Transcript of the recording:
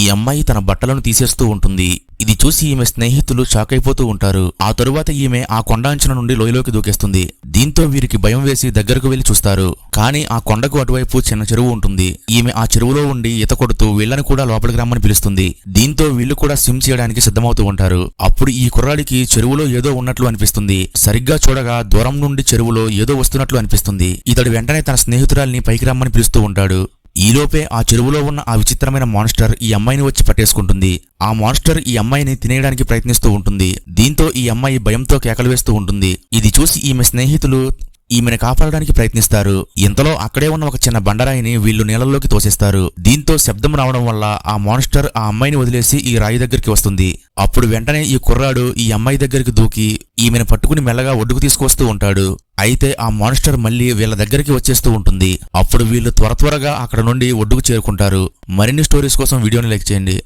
ఈ అమ్మాయి తన బట్టలను తీసేస్తూ ఉంటుంది. ఇది చూసి ఈమె స్నేహితులు షాక్ అయిపోతూ ఉంటారు. ఆ తరువాత ఈమె ఆ కొండ అంచున నుండి లోయలోకి దూకేస్తుంది. దీంతో వీరికి భయం వేసి దగ్గరకు వెళ్లి చూస్తారు. కానీ ఆ కొండకు అటువైపు చిన్న చెరువు ఉంటుంది. ఈమె ఆ చెరువులో ఉండి ఈత కొడుతూ వీళ్లను కూడా లోపలికి రమ్మని పిలుస్తుంది. దీంతో వీళ్లు కూడా స్విమ్ చేయడానికి సిద్ధమవుతూ ఉంటారు. అప్పుడు ఈ కుర్రాడికి చెరువులో ఏదో ఉన్నట్లు అనిపిస్తుంది. సరిగ్గా చూడగా దూరం నుండి చెరువులో ఏదో వస్తున్నట్లు అనిపిస్తుంది. ఇతడు వెంటనే తన స్నేహితురాల్ని పైకి రమ్మని పిలుస్తూ ఉంటాడు. ఈలోపే ఆ చెరువులో ఉన్న ఆ విచిత్రమైన మాన్స్టర్ ఈ అమ్మాయిని వచ్చి పట్టేసుకుంటుంది. ఆ మాన్స్టర్ ఈ అమ్మాయిని తినేయడానికి ప్రయత్నిస్తూ ఉంటుంది. దీంతో ఈ అమ్మాయి భయంతో కేకలు వేస్తూ ఉంటుంది. ఇది చూసి ఈమె స్నేహితులు ఈమెను కాపాడడానికి ప్రయత్నిస్తారు. ఇంతలో అక్కడే ఉన్న ఒక చిన్న బండరాయిని వీళ్లు నీళ్ళలోకి తోసేస్తారు. దీంతో శబ్దం రావడం వల్ల ఆ మాన్స్టర్ ఆ అమ్మాయిని వదిలేసి ఈ రాయి దగ్గరికి వస్తుంది. అప్పుడు వెంటనే ఈ కుర్రాడు ఈ అమ్మాయి దగ్గరికి దూకి ఈమెను పట్టుకుని మెల్లగా ఒడ్డుకు తీసుకొస్తూ ఉంటాడు. అయితే ఆ మాన్స్టర్ మళ్లీ వీళ్ళ దగ్గరికి వచ్చేస్తూ ఉంటుంది. అప్పుడు వీళ్ళు త్వరగా అక్కడ నుండి ఒడ్డుకు చేరుకుంటారు. మరిన్ని స్టోరీస్ కోసం వీడియోని లైక్ చేయండి.